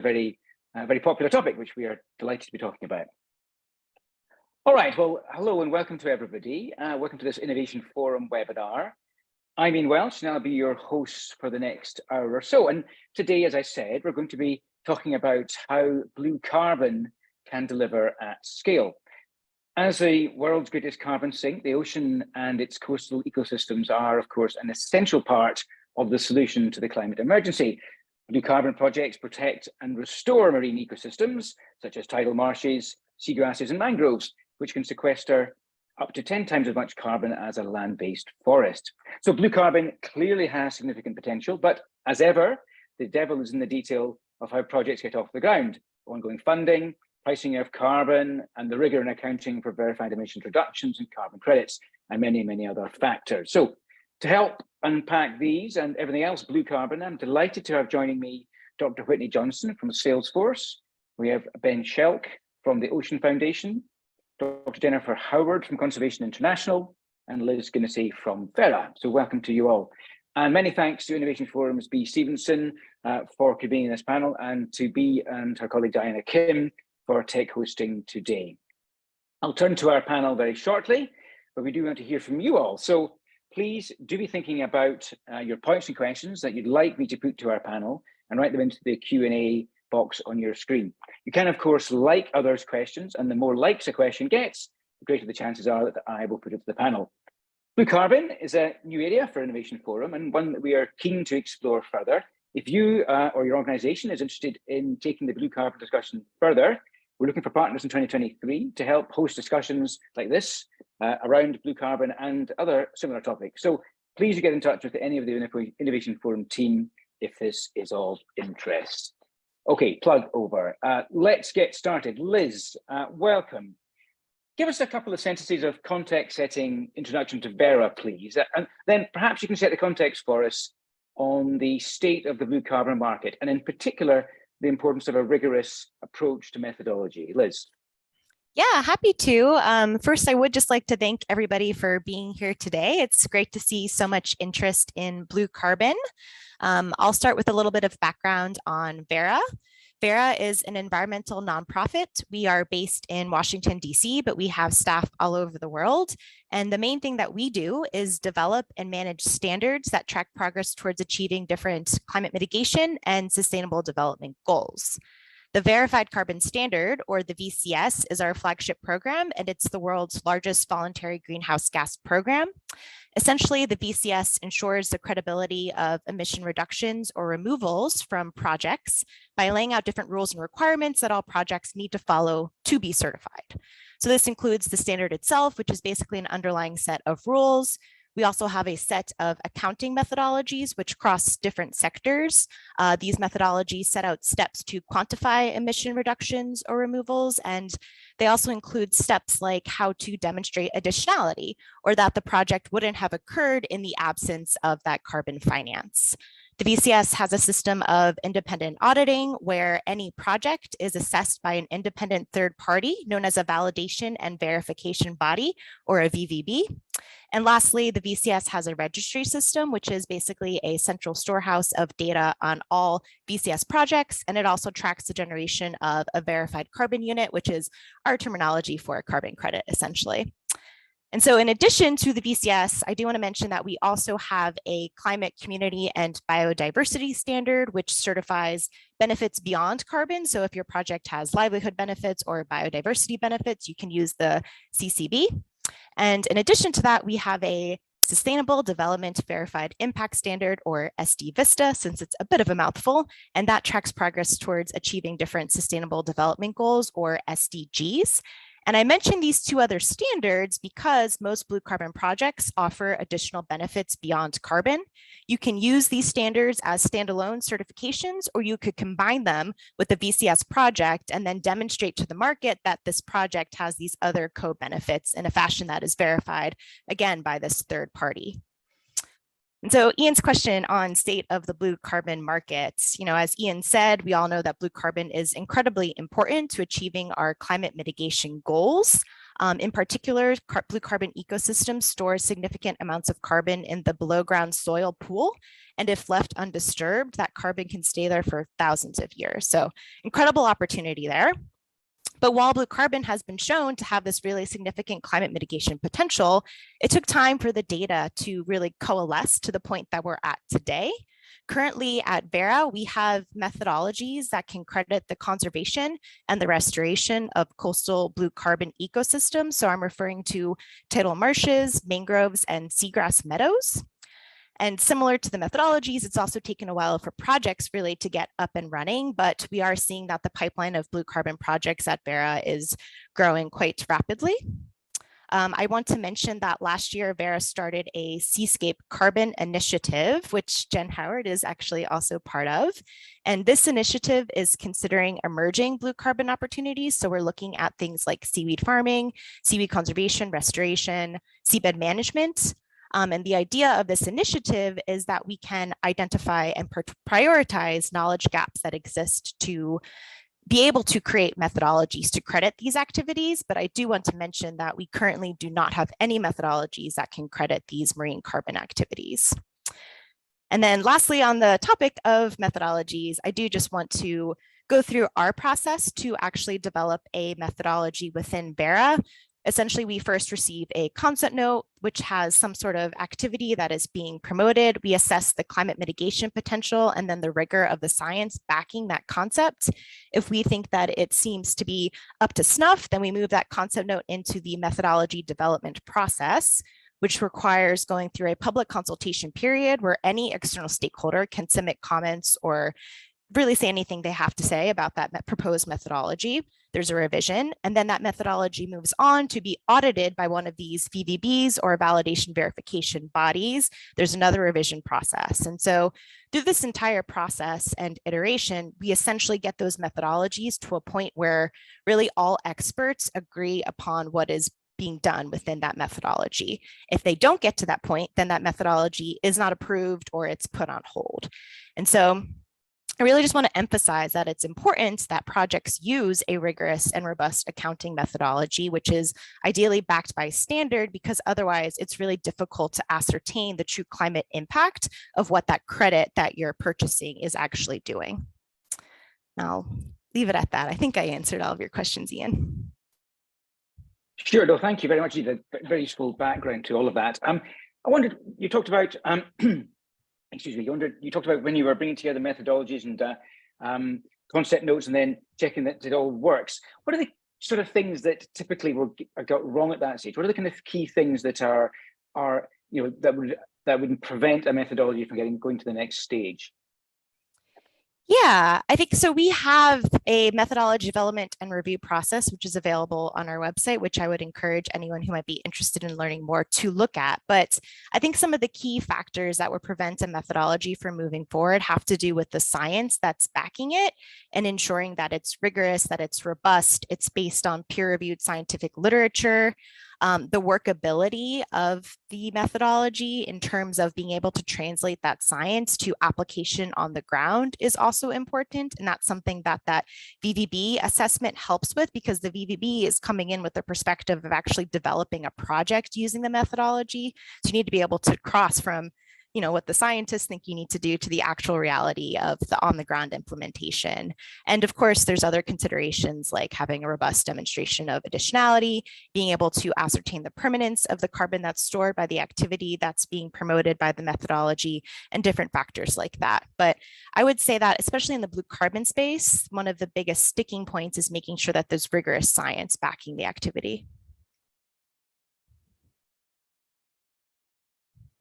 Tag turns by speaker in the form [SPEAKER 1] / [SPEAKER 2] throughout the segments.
[SPEAKER 1] very popular topic, which we are delighted to be talking about. All right, well, hello and welcome to everybody. Welcome to this Innovation Forum webinar. I'm Ian Welch and I'll be your host for the next hour or so. And today, as I said, we're going to be talking about how blue carbon can deliver at scale. As the world's greatest carbon sink, the ocean and its coastal ecosystems are, of course, an essential part of the solution to the climate emergency. Blue carbon projects protect and restore marine ecosystems, such as tidal marshes, seagrasses, and mangroves, which can sequester up to 10 times as much carbon as a land-based forest. So blue carbon clearly has significant potential, but as ever, the devil is in the detail of how projects get off the ground. Ongoing funding, pricing of carbon, and the rigor in accounting for verified emissions reductions and carbon credits, and many, many other factors. So to help unpack these and everything else blue carbon, I'm delighted to have joining me Dr. Whitney Johnson from Salesforce. We have Ben Schelk from the Ocean Foundation, Dr. Jennifer Howard from Conservation International, and Liz Guinnessy from Vera. So welcome to you all. And many thanks to Innovation Forum's B. Stevenson for convening this panel, and to B and her colleague Diana Kim for tech hosting today. I'll turn to our panel very shortly, but we do want to hear from you all. So please do be thinking about your points and questions that you'd like me to put to our panel and write them into the Q&A box on your screen. You can, of course, like others' questions, and the more likes a question gets, the greater the chances are that I will put it to the panel. Blue carbon is a new area for Innovation Forum and one that we are keen to explore further. If you or your organization is interested in taking the blue carbon discussion further, we're looking for partners in 2023 to help host discussions like this around blue carbon and other similar topics. So please do get in touch with any of the Innovation Forum team if this is of interest. Okay, plug over. Let's get started. Liz, welcome. Give us a couple of sentences of context-setting introduction to Vera, please. And then perhaps you can set the context for us on the state of the blue carbon market, and in particular, the importance of a rigorous approach to methodology. Liz.
[SPEAKER 2] Yeah, happy to. First, I would just like to thank everybody for being here today. It's great to see so much interest in blue carbon. I'll start with a little bit of background on Vera. Vera is an environmental nonprofit. We are based in Washington, D.C., but we have staff all over the world. And the main thing that we do is develop and manage standards that track progress towards achieving different climate mitigation and sustainable development goals. The Verified Carbon Standard, or the VCS, is our flagship program, and it's the world's largest voluntary greenhouse gas program. Essentially, the VCS ensures the credibility of emission reductions or removals from projects by laying out different rules and requirements that all projects need to follow to be certified. So this includes the standard itself, which is basically an underlying set of rules. We also have a set of accounting methodologies which cross different sectors. These methodologies set out steps to quantify emission reductions or removals, and they also include steps like how to demonstrate additionality, or that the project wouldn't have occurred in the absence of that carbon finance. The VCS has a system of independent auditing where any project is assessed by an independent third party known as a validation and verification body, or a VVB. And lastly, the VCS has a registry system, which is basically a central storehouse of data on all VCS projects. And it also tracks the generation of a verified carbon unit, which is our terminology for a carbon credit, essentially. And so in addition to the VCS, I do want to mention that we also have a climate, community, and biodiversity standard, which certifies benefits beyond carbon. So if your project has livelihood benefits or biodiversity benefits, you can use the CCB. And in addition to that, we have a Sustainable Development Verified Impact Standard, or SD-VISTA, since it's a bit of a mouthful, and that tracks progress towards achieving different sustainable development goals, or SDGs. And I mentioned these two other standards because most blue carbon projects offer additional benefits beyond carbon. You can use these standards as standalone certifications, or you could combine them with the VCS project and then demonstrate to the market that this project has these other co-benefits in a fashion that is verified, again, by this third party. And so Ian's question on state of the blue carbon markets, as Ian said, we all know that blue carbon is incredibly important to achieving our climate mitigation goals. In particular, blue carbon ecosystems store significant amounts of carbon in the below ground soil pool. And if left undisturbed, that carbon can stay there for thousands of years. So incredible opportunity there. But while blue carbon has been shown to have this really significant climate mitigation potential, it took time for the data to really coalesce to the point that we're at today. Currently at Vera, we have methodologies that can credit the conservation and the restoration of coastal blue carbon ecosystems. So I'm referring to tidal marshes, mangroves, and seagrass meadows. And similar to the methodologies, it's also taken a while for projects really to get up and running, but we are seeing that the pipeline of blue carbon projects at Vera is growing quite rapidly. I want to mention that last year, Vera started a Seascape Carbon Initiative, which Jen Howard is actually also part of. And this initiative is considering emerging blue carbon opportunities. So we're looking at things like seaweed farming, seaweed conservation, restoration, seabed management. And the idea of this initiative is that we can identify and prioritize knowledge gaps that exist to be able to create methodologies to credit these activities. But I do want to mention that we currently do not have any methodologies that can credit these marine carbon activities. And then lastly, on the topic of methodologies, I do just want to go through our process to actually develop a methodology within Vera. Essentially, we first receive a concept note, which has some sort of activity that is being promoted. We assess the climate mitigation potential and then the rigor of the science backing that concept. If we think that it seems to be up to snuff, then we move that concept note into the methodology development process, which requires going through a public consultation period where any external stakeholder can submit comments or really say anything they have to say about that proposed methodology. There's a revision, and then that methodology moves on to be audited by one of these VVBs or validation verification bodies. There's another revision process. And so through this entire process and iteration, we essentially get those methodologies to a point where really all experts agree upon what is being done within that methodology. If they don't get to that point, then that methodology is not approved or it's put on hold. And so I really just want to emphasize that it's important that projects use a rigorous and robust accounting methodology, which is ideally backed by standard, because otherwise it's really difficult to ascertain the true climate impact of what that credit that you're purchasing is actually doing. I'll leave it at that. I think I answered all of your questions, Ian.
[SPEAKER 1] Sure, no, thank you very much. A very useful background to all of that. I wondered, you talked about excuse me, you talked about when you were bringing together methodologies and concept notes and then checking that it all works. What are the sort of things that typically got wrong at that stage? What are the kind of key things that are that would prevent a methodology from going to the next stage?
[SPEAKER 2] Yeah, I think so. We have a methodology development and review process, which is available on our website, which I would encourage anyone who might be interested in learning more to look at. But I think some of the key factors that would prevent a methodology from moving forward have to do with the science that's backing it and ensuring that it's rigorous, that it's robust, it's based on peer-reviewed scientific literature. The workability of the methodology in terms of being able to translate that science to application on the ground is also important. And that's something that that VVB assessment helps with, because the VVB is coming in with the perspective of actually developing a project using the methodology. So you need to be able to cross from what the scientists think you need to do to the actual reality of the on-the-ground implementation. And of course, there's other considerations like having a robust demonstration of additionality, being able to ascertain the permanence of the carbon that's stored by the activity that's being promoted by the methodology, and different factors like that. But I would say that, especially in the blue carbon space, one of the biggest sticking points is making sure that there's rigorous science backing the activity.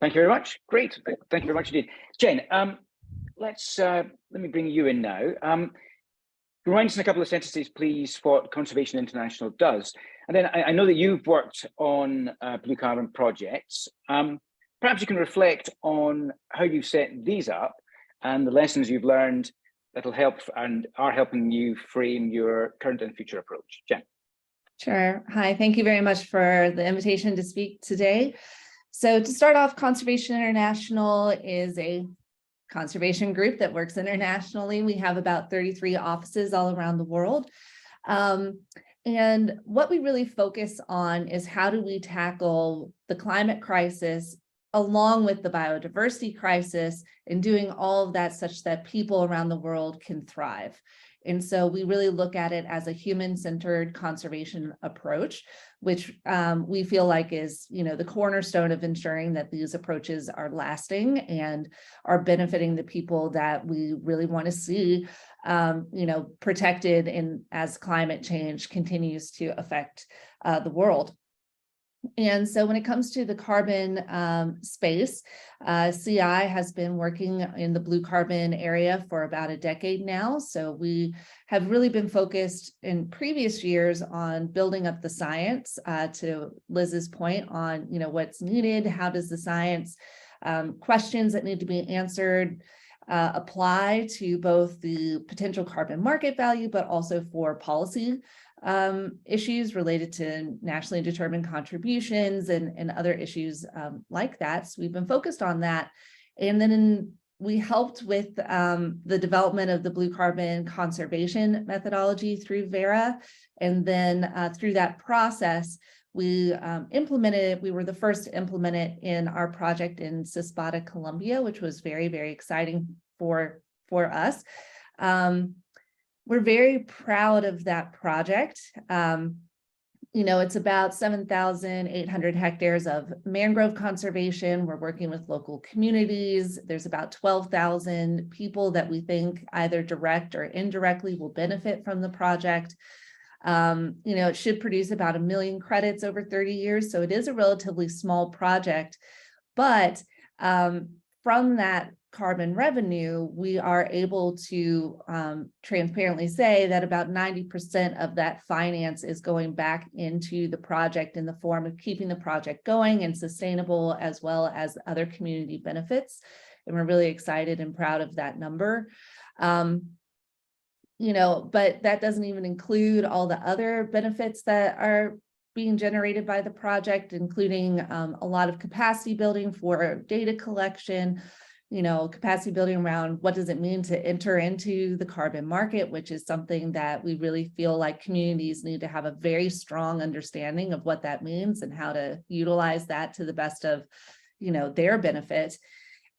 [SPEAKER 1] Thank you very much. Great. Thank you very much indeed. Jen, let me bring you in now. Remind us in a couple of sentences, please, what Conservation International does. And then I know that you've worked on blue carbon projects. Perhaps you can reflect on how you've set these up and the lessons you've learned that'll help and are helping you frame your current and future approach. Jen.
[SPEAKER 3] Sure. Hi, thank you very much for the invitation to speak today. So to start off, Conservation International is a conservation group that works internationally. We have about 33 offices all around the world. And what we really focus on is how do we tackle the climate crisis along with the biodiversity crisis, and doing all of that such that people around the world can thrive. And so we really look at it as a human-centered conservation approach, which we feel like is, the cornerstone of ensuring that these approaches are lasting and are benefiting the people that we really want to see, protected as climate change continues to affect the world. And so when it comes to the carbon space, CI has been working in the blue carbon area for about a decade now. So we have really been focused in previous years on building up the science, to Liz's point on, what's needed, how does the science, questions that need to be answered, apply to both the potential carbon market value, but also for policy issues related to nationally determined contributions and other issues like that. So we've been focused on that. And then we helped with the development of the blue carbon conservation methodology through Vera. And then through that process, we implemented it. We were the first to implement it in our project in Cispata, Colombia, which was very, very exciting for us. We're very proud of that project. It's about 7,800 hectares of mangrove conservation. We're working with local communities. There's about 12,000 people that we think either direct or indirectly will benefit from the project. It should produce about 1 million credits over 30 years. So it is a relatively small project, but from that carbon revenue, we are able to transparently say that about 90% of that finance is going back into the project in the form of keeping the project going and sustainable, as well as other community benefits. And we're really excited and proud of that number. But that doesn't even include all the other benefits that are being generated by the project, including a lot of capacity building for data collection, capacity building around what does it mean to enter into the carbon market, which is something that we really feel like communities need to have a very strong understanding of what that means and how to utilize that to the best of, their benefit.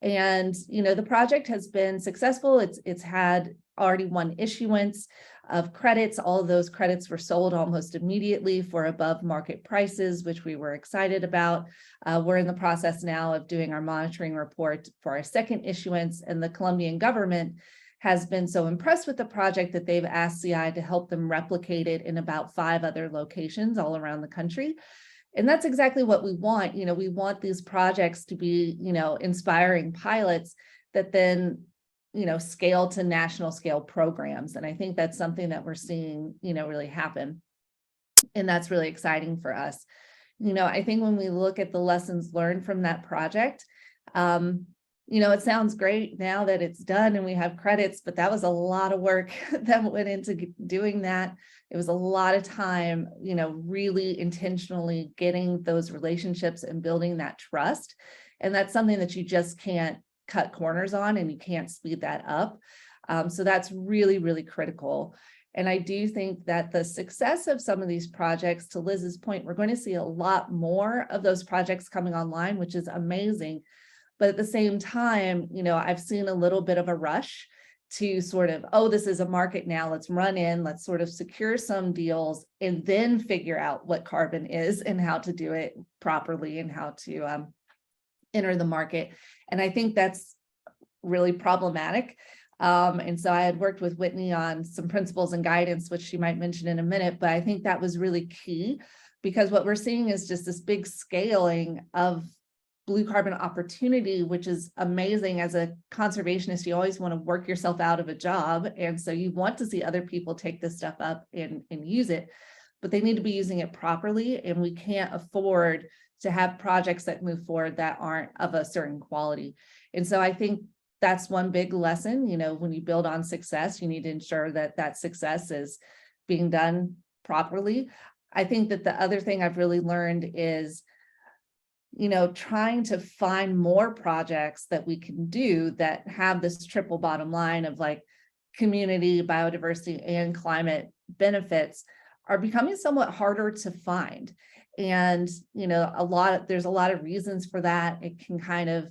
[SPEAKER 3] And, the project has been successful. It's had already one issuance of credits. All of those credits were sold almost immediately for above market prices, which we were excited about. We're in the process now of doing our monitoring report for our second issuance, and the Colombian government has been so impressed with the project that they've asked CI to help them replicate it in about 5 other locations all around the country. And that's exactly what we want. We want these projects to be, inspiring pilots that then, scale to national scale programs. And I think that's something that we're seeing, really happen. And that's really exciting for us. I think when we look at the lessons learned from that project, it sounds great now that it's done and we have credits, but that was a lot of work that went into doing that. It was a lot of time, really intentionally getting those relationships and building that trust. And that's something that you just can't cut corners on, and you can't speed that up. So that's really, really critical. And I do think that the success of some of these projects, to Liz's point, we're going to see a lot more of those projects coming online, which is amazing. But at the same time, I've seen a little bit of a rush to sort of, oh, this is a market now, let's run in, let's sort of secure some deals and then figure out what carbon is and how to do it properly and how to enter the market. And I think that's really problematic. And so I had worked with Whitney on some principles and guidance, which she might mention in a minute, but I think that was really key, because what we're seeing is just this big scaling of blue carbon opportunity, which is amazing. As a conservationist, you always want to work yourself out of a job. And so you want to see other people take this stuff up and use it, but they need to be using it properly. And we can't afford to have projects that move forward that aren't of a certain quality. And so I think that's one big lesson. When you build on success, you need to ensure that that success is being done properly. I think that the other thing I've really learned is, trying to find more projects that we can do that have this triple bottom line of like community, biodiversity, and climate benefits are becoming somewhat harder to find. And, there's a lot of reasons for that. It can kind of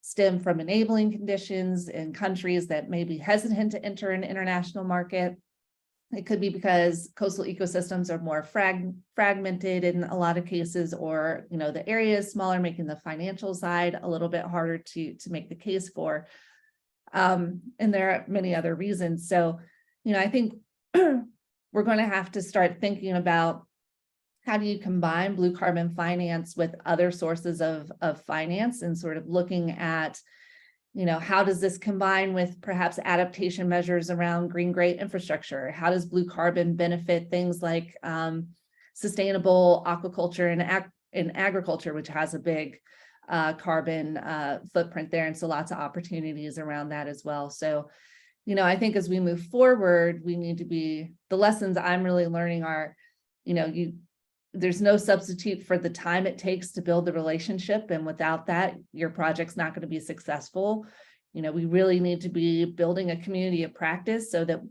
[SPEAKER 3] stem from enabling conditions in countries that may be hesitant to enter an international market. It could be because coastal ecosystems are more fragmented in a lot of cases, or, the area is smaller, making the financial side a little bit harder to make the case for. And there are many other reasons. So, I think we're going to have to start thinking about how do you combine blue carbon finance with other sources of finance, and sort of looking at, how does this combine with perhaps adaptation measures around green-gray infrastructure? How does blue carbon benefit things like sustainable aquaculture and agriculture, which has a big carbon footprint there, and so lots of opportunities around that as well. So, I think as we move forward, we need to be, the lessons I'm really learning are, there's no substitute for the time it takes to build the relationship. And without that, your project's not going to be successful. We really need to be building a community of practice so that,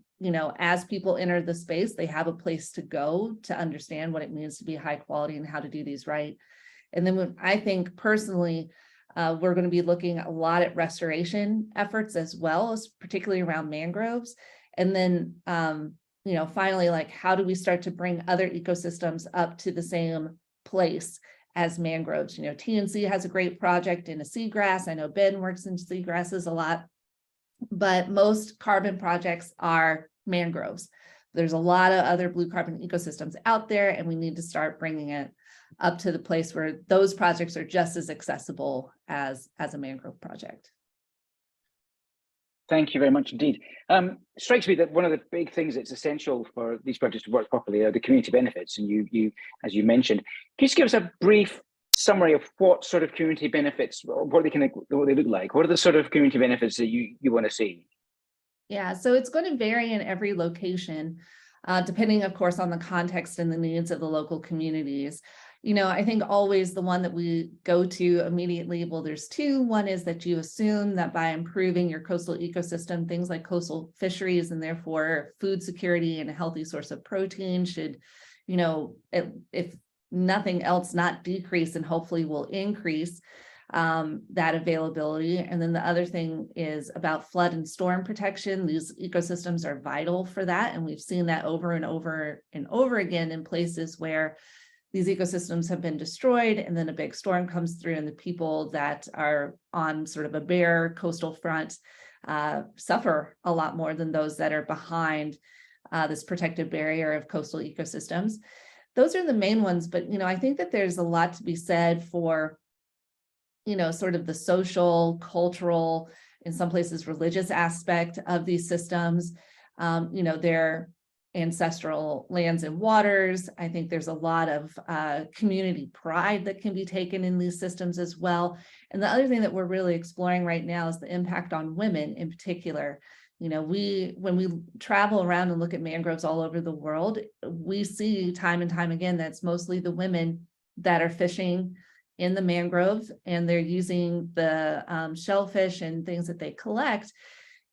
[SPEAKER 3] as people enter the space, they have a place to go to understand what it means to be high quality and how to do these right. And then I think personally, we're going to be looking a lot at restoration efforts as well, as particularly around mangroves. And then, finally, like, how do we start to bring other ecosystems up to the same place as mangroves? TNC has a great project in a seagrass. I know Ben works in seagrasses a lot, but most carbon projects are mangroves. There's a lot of other blue carbon ecosystems out there, and we need to start bringing it up to the place where those projects are just as accessible as a mangrove project.
[SPEAKER 1] Thank you very much indeed. Strikes me that one of the big things that's essential for these projects to work properly are the community benefits. And you, as you mentioned, can you just give us a brief summary of what sort of community benefits, what they look like? What are the sort of community benefits that you want to see?
[SPEAKER 3] Yeah, so it's going to vary in every location, depending, of course, on the context and the needs of the local communities. I think always the one that we go to immediately, well, there's two. One is that you assume that by improving your coastal ecosystem, things like coastal fisheries and therefore food security and a healthy source of protein should, if nothing else, not decrease and hopefully will increase that availability. And then the other thing is about flood and storm protection. These ecosystems are vital for that. And we've seen that over and over and over again in places where these ecosystems have been destroyed, and then a big storm comes through, and the people that are on sort of a bare coastal front suffer a lot more than those that are behind this protective barrier of coastal ecosystems. Those are the main ones, but I think that there's a lot to be said for sort of the social, cultural, in some places religious aspect of these systems. They're ancestral lands and waters. I think there's a lot of community pride that can be taken in these systems as well. And the other thing that we're really exploring right now is the impact on women in particular. When we travel around and look at mangroves all over the world, we see time and time again that's mostly the women that are fishing in the mangroves, and they're using the shellfish and things that they collect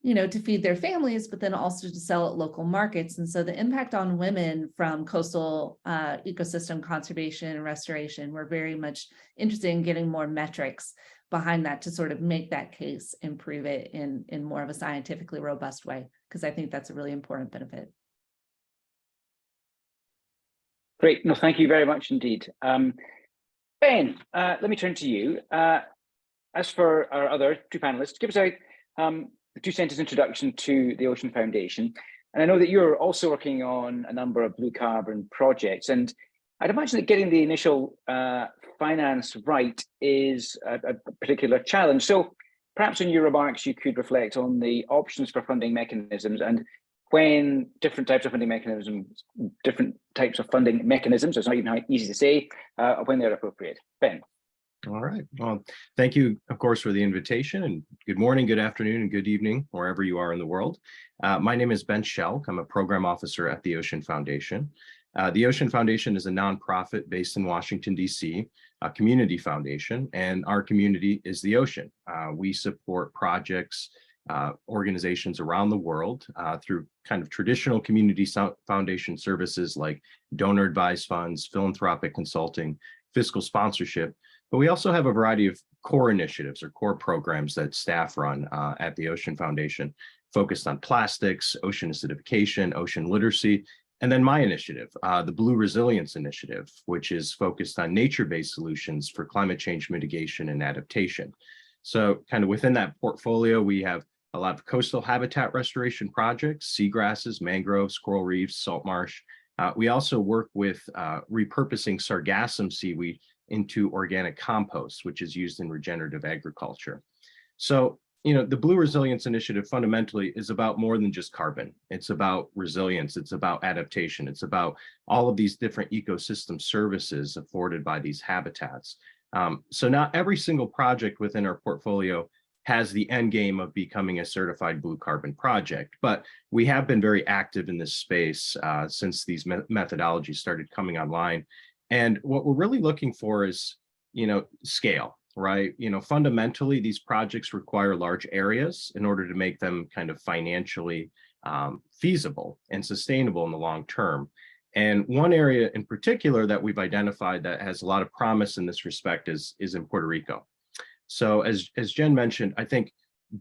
[SPEAKER 3] to feed their families, but then also to sell at local markets. And so the impact on women from coastal ecosystem conservation and restoration, we're very much interested in getting more metrics behind that to sort of make that case and prove it in more of a scientifically robust way, because I think that's a really important benefit.
[SPEAKER 1] Great. No, thank you very much indeed. Ben, let me turn to you. As for our other two panelists, give us a two-sentence introduction to the Ocean Foundation. And I know that you're also working on a number of blue carbon projects, and I'd imagine that getting the initial finance right is a particular challenge. So perhaps in your remarks, you could reflect on the options for funding mechanisms and when different types of funding mechanisms, it's not even easy to say, when they're appropriate. Ben.
[SPEAKER 4] All right. Well, thank you, of course, for the invitation, and good morning, good afternoon, and good evening, wherever you are in the world. My name is Ben Schelk. I'm a program officer at the Ocean Foundation. The Ocean Foundation is a nonprofit based in Washington, D.C., a community foundation, and our community is the ocean. We support projects organizations around the world through kind of traditional community foundation services like donor advised funds, philanthropic consulting, fiscal sponsorship. But we also have a variety of core initiatives or core programs that staff run at the Ocean Foundation, focused on plastics, ocean acidification, ocean literacy, and then my initiative, the Blue Resilience Initiative, which is focused on nature-based solutions for climate change mitigation and adaptation. So kind of within that portfolio, we have a lot of coastal habitat restoration projects, seagrasses, mangroves, coral reefs, salt marsh. We also work with repurposing sargassum seaweed into organic compost, which is used in regenerative agriculture. So, the Blue Resilience Initiative fundamentally is about more than just carbon. It's about resilience. It's about adaptation. It's about all of these different ecosystem services afforded by these habitats. So not every single project within our portfolio has the end game of becoming a certified blue carbon project, but we have been very active in this space since these methodologies started coming online. And what we're really looking for is, scale, right? Fundamentally, these projects require large areas in order to make them kind of financially feasible and sustainable in the long term. And one area in particular that we've identified that has a lot of promise in this respect is in Puerto Rico. So as Jen mentioned, I think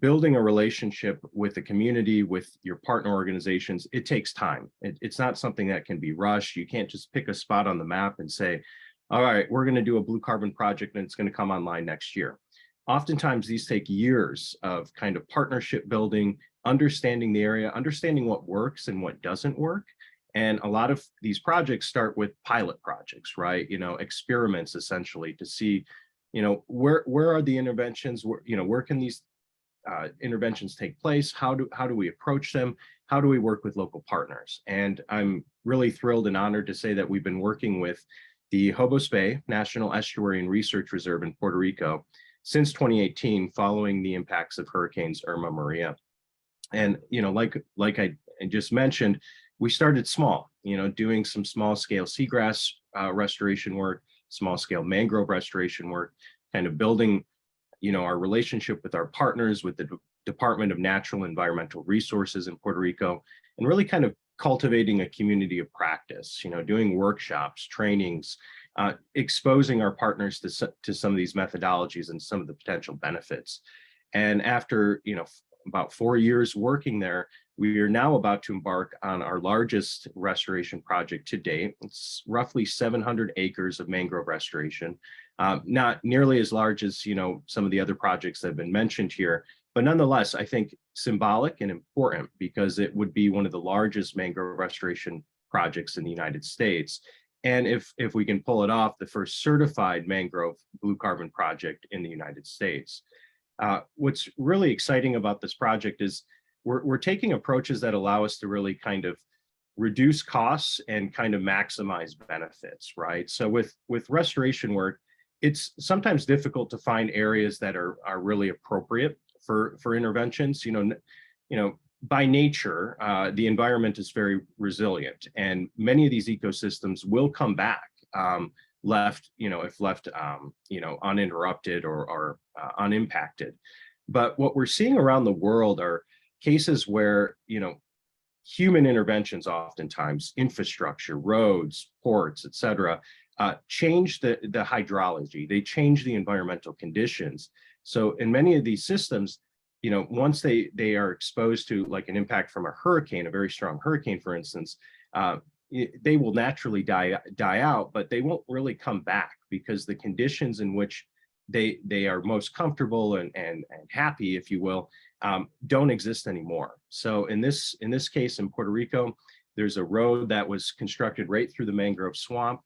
[SPEAKER 4] building a relationship with the community, with your partner organizations, it takes time. It's not something that can be rushed. You can't just pick a spot on the map and say, all right, we're going to do a blue carbon project and it's going to come online next year. Oftentimes these take years of kind of partnership building, understanding the area, understanding what works and what doesn't work. And a lot of these projects start with pilot projects, right? Experiments essentially to see, where are the interventions? Where can these interventions take place? How do we approach them? How do we work with local partners? And I'm really thrilled and honored to say that we've been working with the Hobos Bay National Estuary and Research Reserve in Puerto Rico since 2018, following the impacts of hurricanes Irma, Maria. And like I just mentioned, we started small, doing some small scale seagrass restoration work, small scale mangrove restoration work, kind of building, our relationship with our partners, with the Department of Natural and Environmental Resources in Puerto Rico, and really kind of cultivating a community of practice, doing workshops, trainings, exposing our partners to some of these methodologies and some of the potential benefits. And after, about 4 years working there, we are now about to embark on our largest restoration project to date. It's roughly 700 acres of mangrove restoration, not nearly as large as, some of the other projects that have been mentioned here, but nonetheless, I think symbolic and important because it would be one of the largest mangrove restoration projects in the United States. And if we can pull it off, the first certified mangrove blue carbon project in the United States. What's really exciting about this project is we're taking approaches that allow us to really kind of reduce costs and kind of maximize benefits, right? So with restoration work, it's sometimes difficult to find areas that are really appropriate for interventions. By nature, the environment is very resilient, and many of these ecosystems will come back if left uninterrupted or unimpacted. But what we're seeing around the world are cases where human interventions, oftentimes infrastructure, roads, ports, et cetera, change the hydrology. They change the environmental conditions. So in many of these systems, once they are exposed to like an impact from a hurricane, a very strong hurricane, for instance, they will naturally die out, but they won't really come back because the conditions in which they are most comfortable and happy, if you will, don't exist anymore. So in this case in Puerto Rico, there's a road that was constructed right through the mangrove swamp.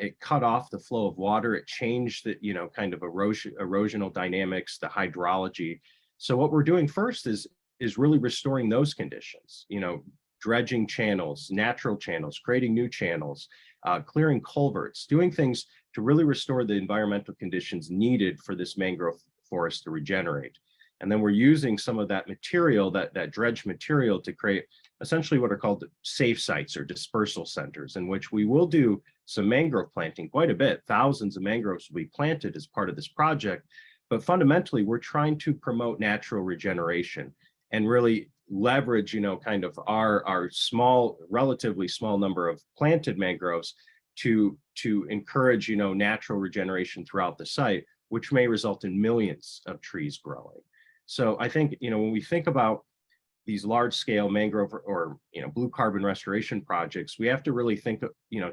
[SPEAKER 4] It cut off the flow of water. It changed the kind of erosional dynamics, the hydrology. So what we're doing first is really restoring those conditions. Dredging channels, natural channels, creating new channels, clearing culverts, doing things to really restore the environmental conditions needed for this mangrove forest to regenerate. And then we're using some of that material, that dredge material, to create essentially what are called safe sites or dispersal centers, in which we will do some mangrove planting, quite a bit. Thousands of mangroves will be planted as part of this project. But fundamentally, we're trying to promote natural regeneration and really leverage, kind of our small, relatively small number of planted mangroves to encourage, natural regeneration throughout the site, which may result in millions of trees growing. So I think, when we think about these large scale mangrove or blue carbon restoration projects, we have to really think,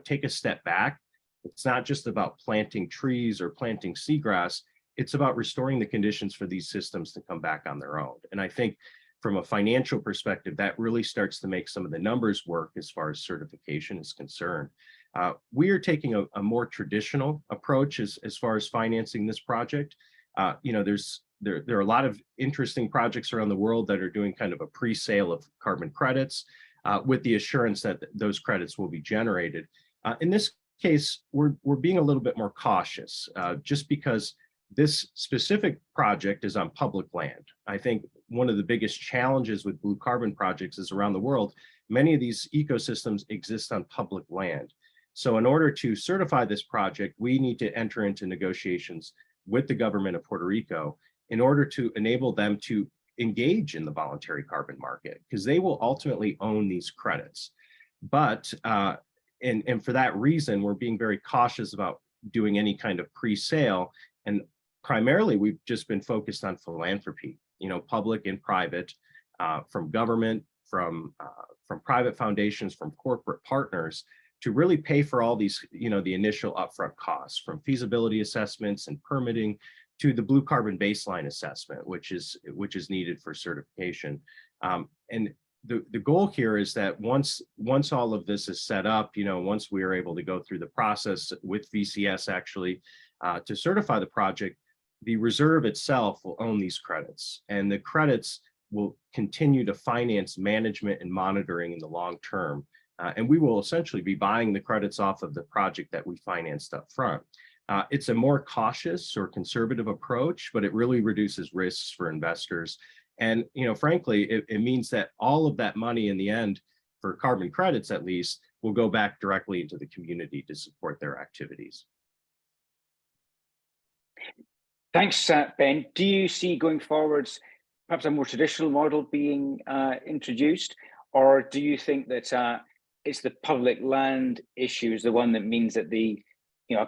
[SPEAKER 4] take a step back. It's not just about planting trees or planting seagrass. It's about restoring the conditions for these systems to come back on their own. And I think from a financial perspective, that really starts to make some of the numbers work as far as certification is concerned. We are taking a more traditional approach as far as financing this project. There are a lot of interesting projects around the world that are doing kind of a pre-sale of carbon credits with the assurance that those credits will be generated. In this case, we're being a little bit more cautious just because this specific project is on public land. I think one of the biggest challenges with blue carbon projects is around the world, many of these ecosystems exist on public land. So in order to certify this project, we need to enter into negotiations with the government of Puerto Rico in order to enable them to engage in the voluntary carbon market, because they will ultimately own these credits. But, and for that reason, we're being very cautious about doing any kind of pre-sale. And primarily, we've just been focused on philanthropy, public and private, from government, from private foundations, from corporate partners, to really pay for all these, the initial upfront costs, from feasibility assessments and permitting to the blue carbon baseline assessment, which is needed for certification. And the goal here is that once all of this is set up, once we are able to go through the process with VCS actually to certify the project, the reserve itself will own these credits, and the credits will continue to finance management and monitoring in the long term. And we will essentially be buying the credits off of the project that we financed up front. It's a more cautious or conservative approach, but it really reduces risks for investors. And, frankly, it means that all of that money in the end, for carbon credits at least, will go back directly into the community to support their activities.
[SPEAKER 1] Thanks, Ben. Do you see going forwards perhaps a more traditional model being introduced, or do you think that it's the public land issue is the one that means that the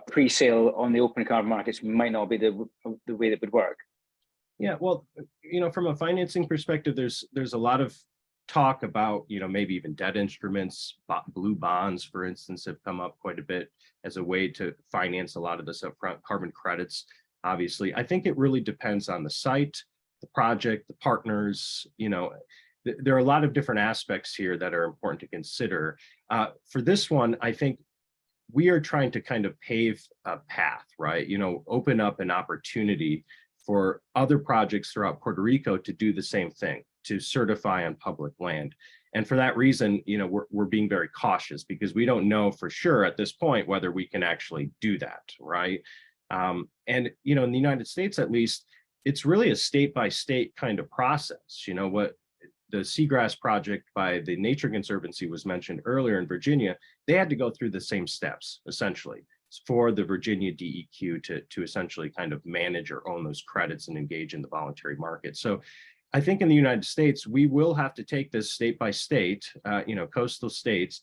[SPEAKER 1] pre-sale on the open carbon markets might not be the way that would work?
[SPEAKER 4] Yeah, well, from a financing perspective, there's a lot of talk about, maybe even debt instruments. Blue bonds, for instance, have come up quite a bit as a way to finance a lot of this upfront carbon credits. Obviously, I think it really depends on the site, the project, the partners. There are a lot of different aspects here that are important to consider. For this one, I think we are trying to kind of pave a path, right? Open up an opportunity for other projects throughout Puerto Rico to do the same thing, to certify on public land. And for that reason, we're being very cautious because we don't know for sure at this point whether we can actually do that, right? And in the United States, at least, it's really a state-by-state kind of process. What the seagrass project by the Nature Conservancy was mentioned earlier in Virginia, they had to go through the same steps, essentially, for the Virginia DEQ to essentially kind of manage or own those credits and engage in the voluntary market. So I think in the United States, we will have to take this state by state, coastal states,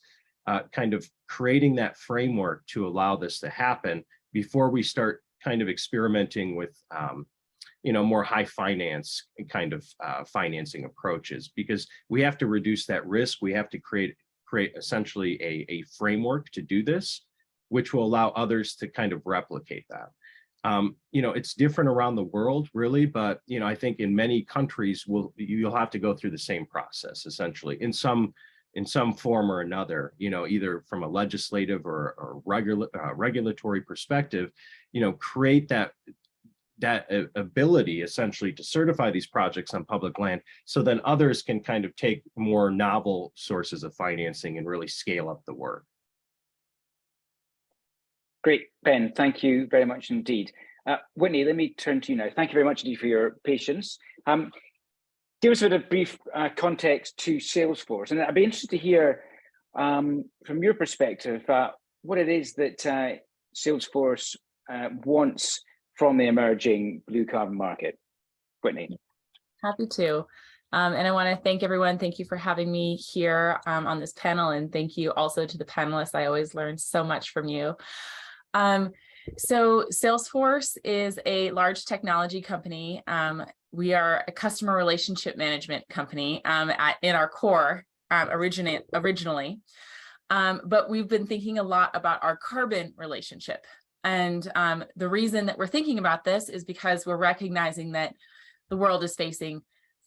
[SPEAKER 4] kind of creating that framework to allow this to happen before we start kind of experimenting with more high finance kind of financing approaches, because we have to reduce that risk. We have to create essentially a framework to do this, which will allow others to kind of replicate that. It's different around the world, really, but I think in many countries you'll have to go through the same process, essentially, in some form or another, either from a legislative or regulatory perspective, create that ability essentially to certify these projects on public land, so then others can kind of take more novel sources of financing and really scale up the work.
[SPEAKER 1] Great, Ben, thank you very much indeed. Whitney, let me turn to you now. Thank you very much indeed for your patience. Give us a brief context to Salesforce, and I'd be interested to hear from your perspective what it is that Salesforce wants from the emerging blue carbon market. Whitney.
[SPEAKER 5] Happy to. And I want to thank everyone. Thank you for having me here on this panel. And thank you also to the panelists. I always learn so much from you. So Salesforce is a large technology company. We are a customer relationship management company in our core originally. But we've been thinking a lot about our carbon relationship. And the reason that we're thinking about this is because we're recognizing that the world is facing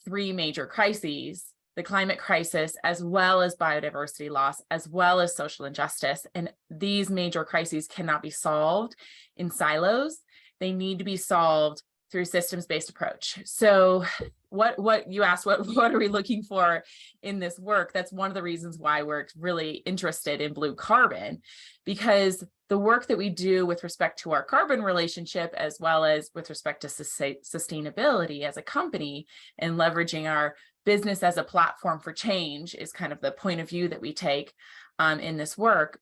[SPEAKER 5] three major crises: the climate crisis, as well as biodiversity loss, as well as social injustice. And these major crises cannot be solved in silos. They need to be solved through systems-based approach. So what you asked, what are we looking for in this work? That's one of the reasons why we're really interested in blue carbon, because the work that we do with respect to our carbon relationship, as well as with respect to sustainability as a company and leveraging our business as a platform for change, is kind of the point of view that we take in this work,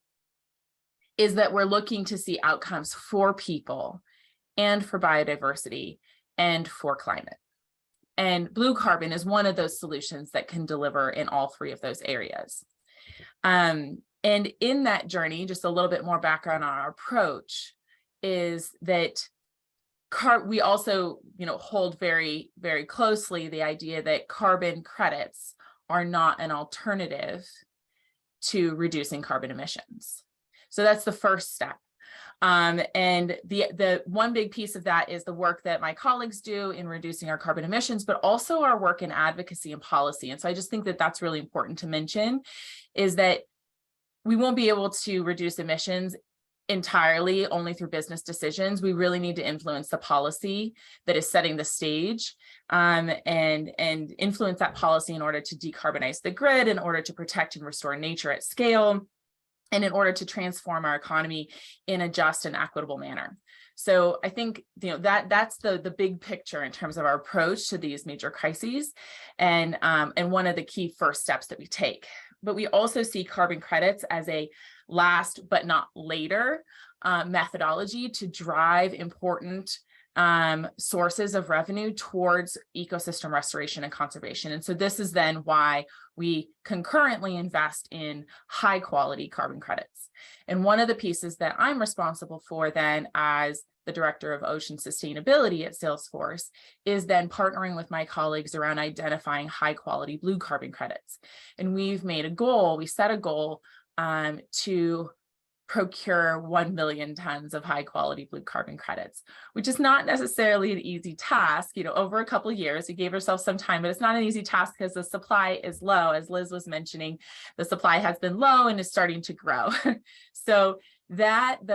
[SPEAKER 5] is that we're looking to see outcomes for people and for biodiversity and for climate. And blue carbon is one of those solutions that can deliver in all three of those areas. And in that journey, just a little bit more background on our approach is that we also, hold very, very closely the idea that carbon credits are not an alternative to reducing carbon emissions. So that's the first step. And the one big piece of that is the work that my colleagues do in reducing our carbon emissions, but also our work in advocacy and policy. And so I just think that that's really important to mention, is that we won't be able to reduce emissions entirely only through business decisions. We really need to influence the policy that is setting the stage, and influence that policy in order to decarbonize the grid, in order to protect and restore nature at scale, and in order to transform our economy in a just and equitable manner. So I think that's the big picture in terms of our approach to these major crises, and one of the key first steps that we take. But we also see carbon credits as a last but not later methodology to drive important sources of revenue towards ecosystem restoration and conservation. And so this is then why we concurrently invest in high quality carbon credits. And one of the pieces that I'm responsible for then as the director of ocean sustainability at Salesforce is then partnering with my colleagues around identifying high quality blue carbon credits. And we set a goal to procure 1 million tons of high quality blue carbon credits, which is not necessarily an easy task. Over a couple of years, we gave ourselves some time, but it's not an easy task because the supply is low. As Liz was mentioning, the supply has been low and is starting to grow. So that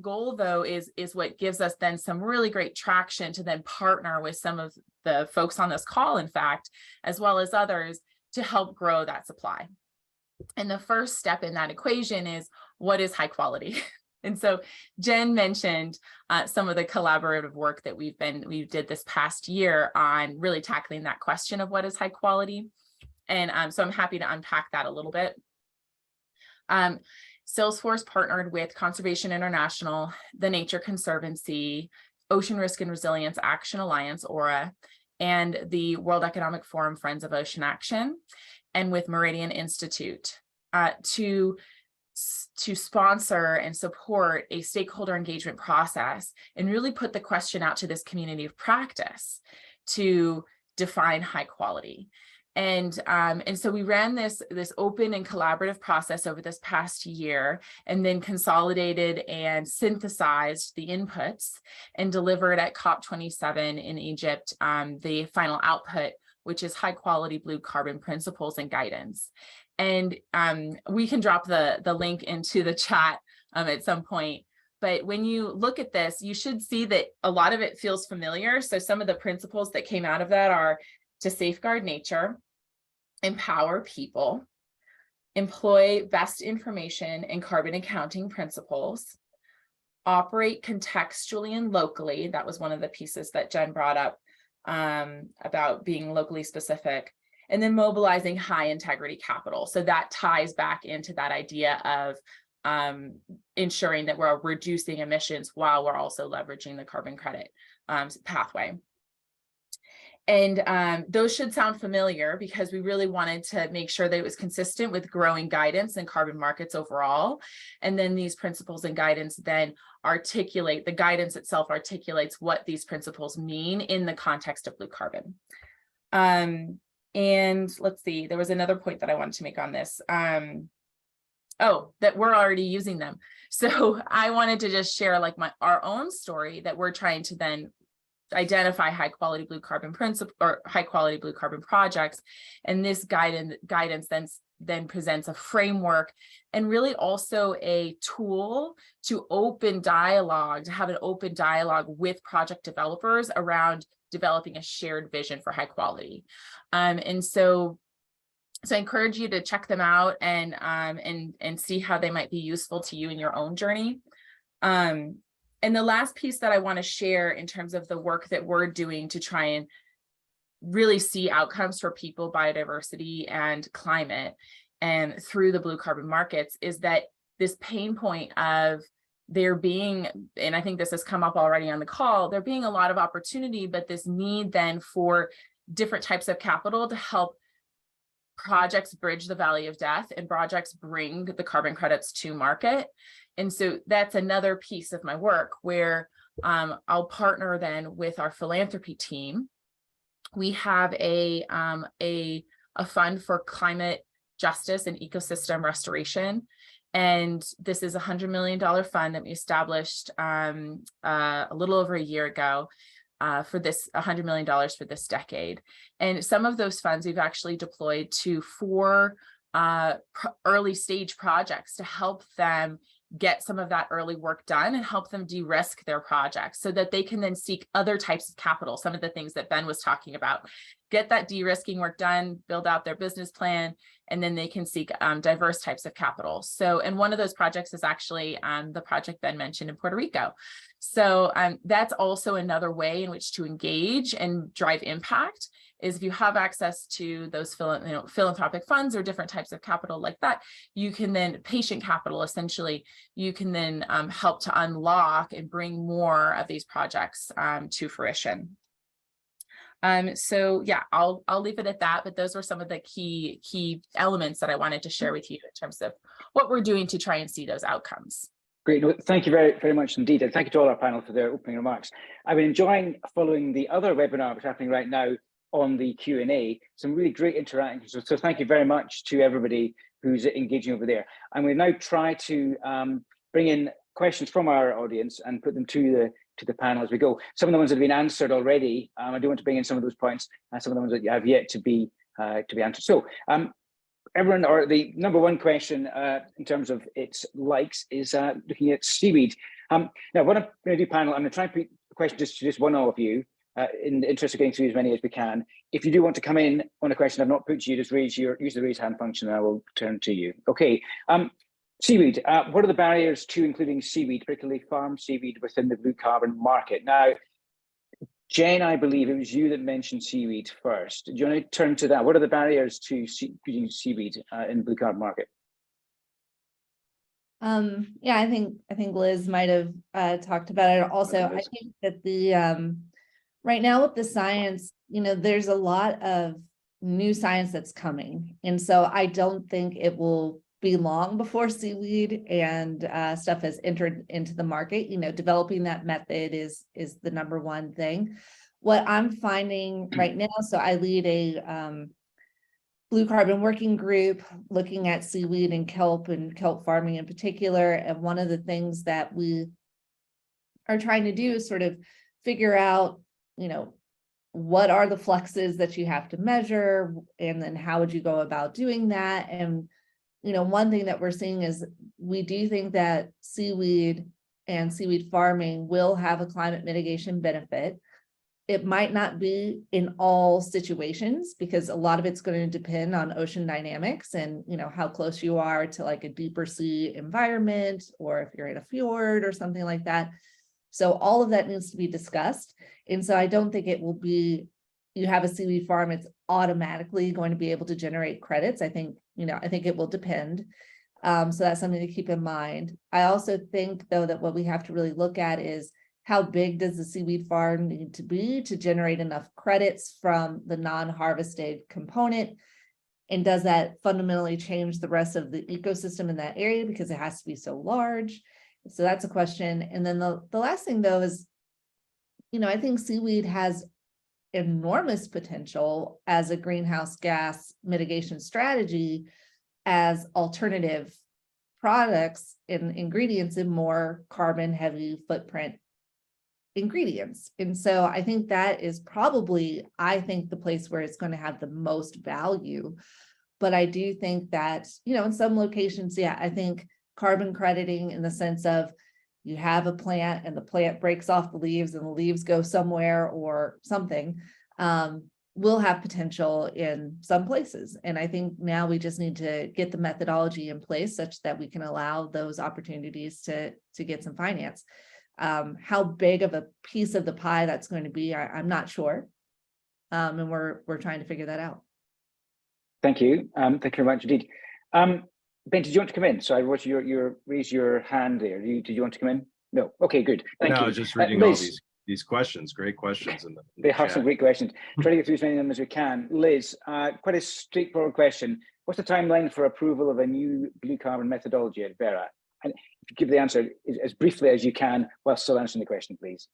[SPEAKER 5] goal is what gives us then some really great traction to then partner with some of the folks on this call, in fact, as well as others, to help grow that supply. And the first step in that equation is, what is high quality? And so Jen mentioned some of the collaborative work that we did this past year on really tackling that question of what is high quality. And so I'm happy to unpack that a little bit. Salesforce partnered with Conservation International, the Nature Conservancy, Ocean Risk and Resilience Action Alliance, ORA, and the World Economic Forum Friends of Ocean Action, and with Meridian Institute to sponsor and support a stakeholder engagement process and really put the question out to this community of practice to define high quality. And so we ran this open and collaborative process over this past year, and then consolidated and synthesized the inputs and delivered at COP27 in Egypt the final output, which is high quality blue carbon principles and guidance. And we can drop the link into the chat at some point. But when you look at this, you should see that a lot of it feels familiar. So some of the principles that came out of that are to safeguard nature, empower people, employ best information and carbon accounting principles, operate contextually and locally. That was one of the pieces that Jen brought up about being locally specific, and then mobilizing high integrity capital. So that ties back into that idea of ensuring that we're reducing emissions while we're also leveraging the carbon credit pathway. And those should sound familiar because we really wanted to make sure that it was consistent with growing guidance and carbon markets overall. And then these principles and guidance then articulate, the guidance itself articulates what these principles mean in the context of blue carbon. And let's see, there was another point that I wanted to make on this. Oh, that we're already using them. So I wanted to just share like our own story that we're trying to then identify high quality blue carbon principle or high quality blue carbon projects. And this guidance then presents a framework and really also a tool to open dialogue, to have an open dialogue with project developers around developing a shared vision for high quality. And so I encourage you to check them out and see how they might be useful to you in your own journey. And the last piece that I want to share in terms of the work that we're doing to try and really see outcomes for people, biodiversity, and climate, and through the blue carbon markets, is that this pain point of there being, and I think this has come up already on the call, there being a lot of opportunity, but this need then for different types of capital to help projects bridge the valley of death and projects bring the carbon credits to market. And so that's another piece of my work where I'll partner then with our philanthropy team. We have a fund for climate justice and ecosystem restoration. And this is a $100 million fund that we established a little over a year ago for this $100 million for this decade. And some of those funds we've actually deployed to 4 early stage projects to help them get some of that early work done and help them de-risk their projects so that they can then seek other types of capital, some of the things that Ben was talking about, get that de-risking work done, build out their business plan, and then they can seek diverse types of capital. So, and one of those projects is actually the project Ben mentioned in Puerto Rico. So that's also another way in which to engage and drive impact, is if you have access to those philanthropic funds or different types of capital like that, you can then, patient capital essentially, you can then help to unlock and bring more of these projects to fruition. So yeah, I'll leave it at that, but those were some of the key elements that I wanted to share with you in terms of what we're doing to try and see those outcomes.
[SPEAKER 1] Great. No, thank you very, very much indeed. And thank you to all our panel for their opening remarks. I've been enjoying following the other webinar which is happening right now on the Q&A, some really great interactions. So thank you very much to everybody who's engaging over there. And we'll now try to bring in questions from our audience and put them to the panel as we go. Some of the ones that have been answered already, I do want to bring in some of those points and some of the ones that have yet to be answered. So everyone, or the number one question in terms of its likes is looking at seaweed. Now, what I'm going to do, panel, I'm going to try and put the question just to one of you in the interest of getting through as many as we can. If you do want to come in on a question I've not put to you, just use the raise hand function and I will turn to you. Okay. Seaweed, what are the barriers to including seaweed, particularly farm seaweed, within the blue carbon market? Now, Jen, I believe it was you that mentioned seaweed first. Do you want to turn to that? What are the barriers to using seaweed in the blue carbon market?
[SPEAKER 3] Yeah, I think Liz might have talked about it. Also, I think that the right now with the science, there's a lot of new science that's coming, and so I don't think it will be long before seaweed and stuff has entered into the market. Developing that method is the number one thing. What I'm finding right now, so I lead a blue carbon working group looking at seaweed and kelp farming in particular. And one of the things that we are trying to do is sort of figure out, what are the fluxes that you have to measure, and then how would you go about doing that? And one thing that we're seeing is we do think that seaweed and seaweed farming will have a climate mitigation benefit. It might not be in all situations because a lot of it's going to depend on ocean dynamics and, how close you are to like a deeper sea environment, or if you're in a fjord or something like that. So all of that needs to be discussed. And so I don't think it will be, you have a seaweed farm, it's automatically going to be able to generate credits. I think it will depend. So that's something to keep in mind. I also think, though, that what we have to really look at is how big does the seaweed farm need to be to generate enough credits from the non-harvested component? And does that fundamentally change the rest of the ecosystem in that area because it has to be so large? So that's a question. And then the last thing though is, I think seaweed has enormous potential as a greenhouse gas mitigation strategy as alternative products and ingredients in more carbon heavy footprint ingredients. And so I think that is probably, the place where it's going to have the most value. But I do think that, in some locations, I think carbon crediting in the sense of you have a plant and the plant breaks off the leaves and the leaves go somewhere or something, will have potential in some places. And I think now we just need to get the methodology in place such that we can allow those opportunities to get some finance. How big of a piece of the pie that's going to be, I'm not sure. And we're trying to figure that out.
[SPEAKER 1] Thank you. Thank you very much indeed. Ben, did you want to come in? Sorry, what's your raise your hand there? Did you want to come in? No. Okay, good. Thank you.
[SPEAKER 4] No, I was just reading all these questions. Great questions.
[SPEAKER 1] They have some great questions. Try to get through as many of them as we can. Liz, quite a straightforward question. What's the timeline for approval of a new blue carbon methodology at Vera? And if you give the answer as briefly as you can while still answering the question, please.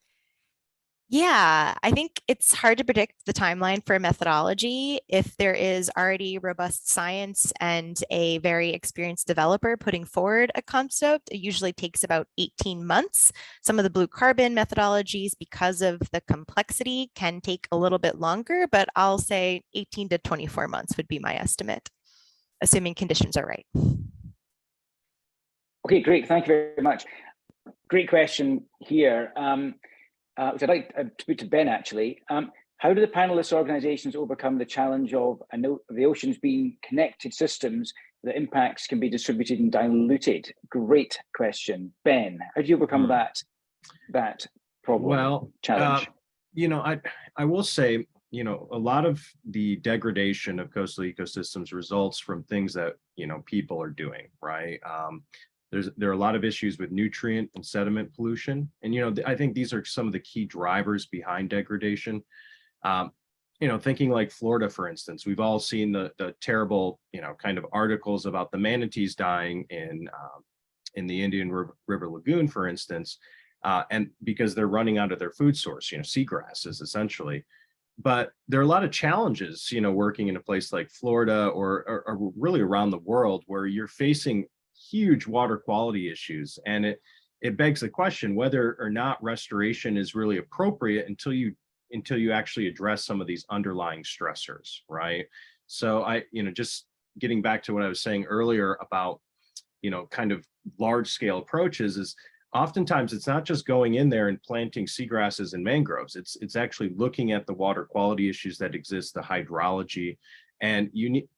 [SPEAKER 2] Yeah, I think it's hard to predict the timeline for a methodology. If there is already robust science and a very experienced developer putting forward a concept, it usually takes about 18 months. Some of the blue carbon methodologies, because of the complexity, can take a little bit longer, but I'll say 18 to 24 months would be my estimate, assuming conditions are right.
[SPEAKER 1] Okay, great. Thank you very much. Great question here. Which I'd like to put to Ben, actually. How do the panelist organizations overcome the challenge of the oceans being connected systems, the impacts can be distributed and diluted? Great question. Ben, how do you overcome that problem, challenge?
[SPEAKER 4] I will say, a lot of the degradation of coastal ecosystems results from things that, people are doing, right? There are a lot of issues with nutrient and sediment pollution. And, I think these are some of the key drivers behind degradation. Thinking like Florida, for instance, we've all seen the terrible, kind of articles about the manatees dying in the Indian River Lagoon, for instance, and because they're running out of their food source, seagrasses, essentially. But there are a lot of challenges, working in a place like Florida or really around the world where you're facing huge water quality issues. And it begs the question whether or not restoration is really appropriate until you actually address some of these underlying stressors, right? So just getting back to what I was saying earlier about, kind of large scale approaches is oftentimes it's not just going in there and planting seagrasses and mangroves. It's actually looking at the water quality issues that exist, the hydrology. And